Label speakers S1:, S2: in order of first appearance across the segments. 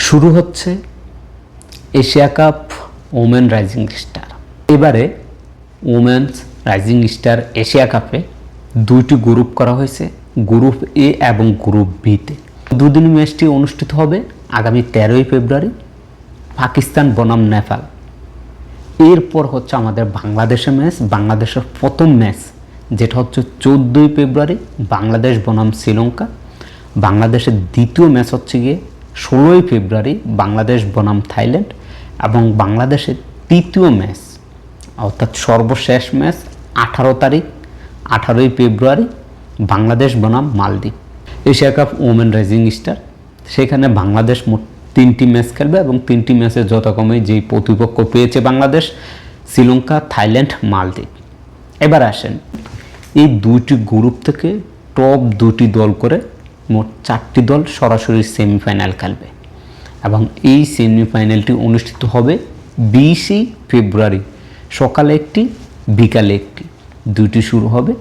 S1: শুরু হচ্ছে Asia cup women rising star. এবারে ওমেন্স রাইজিং স্টার এশিয়া কাপে দুইটি গ্রুপ করা হয়েছে, গ্রুপ এ এবং গ্রুপ বিতে। দুদিন ম্যাচটি অনুষ্ঠিত হবে আগামী 13ই ফেব্রুয়ারি পাকিস্তান বনাম নেপাল। এরপর হচ্ছে আমাদের বাংলাদেশের ম্যাচ, বাংলাদেশের প্রথম ম্যাচ যেটা হচ্ছে 14ই ফেব্রুয়ারি বাংলাদেশ বনাম শ্রীলঙ্কা। বাংলাদেশের দ্বিতীয় ম্যাচ হচ্ছে গিয়ে 16ই ফেব্রুয়ারি বাংলাদেশ বনাম থাইল্যান্ড, এবং বাংলাদেশের তৃতীয় ম্যাচ অর্থাৎ সর্বশেষ ম্যাচ 18ই ফেব্রুয়ারি বাংলাদেশ বনাম মালদ্বীপ। Asia cup women rising star, সেখানে বাংলাদেশ মোট 3টি ম্যাচ খেলবে এবং 3টি ম্যাচে যথাক্রমে যেই প্রতিপক্ষ পেয়েছে বাংলাদেশ, শ্রীলঙ্কা, থাইল্যান্ড, মালদ্বীপ। এবার আসেন এই দুইটি গ্রুপ থেকে টপ দুটি দল করে মোট 4টি দল সরাসরি সেমিফাইনাল খেলবে, এবং এই সেমিফাইনালটি অনুষ্ঠিত হবে 20ই ফেব্রুয়ারি সকালে একটি, বিকালে একটি, দুইটি শুরু হবে।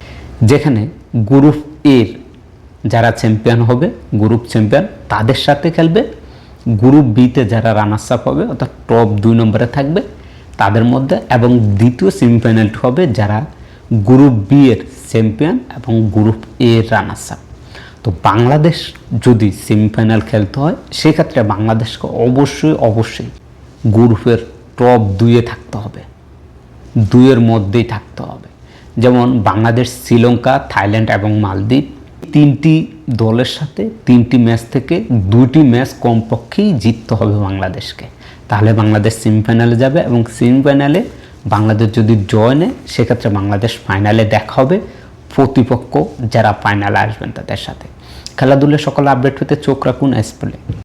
S1: যেখানে গ্রুপ এর যারা চ্যাম্পিয়ন হবে, গ্রুপ চ্যাম্পিয়ন তাদের সাথে খেলবে, গ্রুপ বিতে যারা রানার্স আপ হবে অর্থাৎ টপ 2 নম্বরে থাকবে তাদের মধ্যে, এবং দ্বিতীয় সেমিফাইনালটি হবে যারা গ্রুপ বি এর চ্যাম্পিয়ন এবং গ্রুপ এ এর রানার্স আপ। তো বাংলাদেশ যদি সেমিফাইনাল খেলতে হয় সেক্ষেত্রে বাংলাদেশকে অবশ্যই গ্রুপের টপ 2-এ থাকতে হবে, 2-এর মধ্যেই থাকতে হবে। যেমন বাংলাদেশ, শ্রীলঙ্কা, থাইল্যান্ড এবং মালদ্বীপ, 3টি দলের সাথে 3টি ম্যাচ থেকে 2টি ম্যাচ কমপক্ষেই জিততে হবে বাংলাদেশকে, তাহলে বাংলাদেশ সেমিফাইনালে যাবে। এবং সেমিফাইনালে বাংলাদেশ যদি জয় নেয় সেক্ষেত্রে বাংলাদেশ ফাইনালে দেখা হবে প্রতিপক্ষ যারা ফাইনালে আসবেন তাদের সাথে। খেলাধুলার সকল আপডেট পেতে চোখ রাখুন এসপ্লে।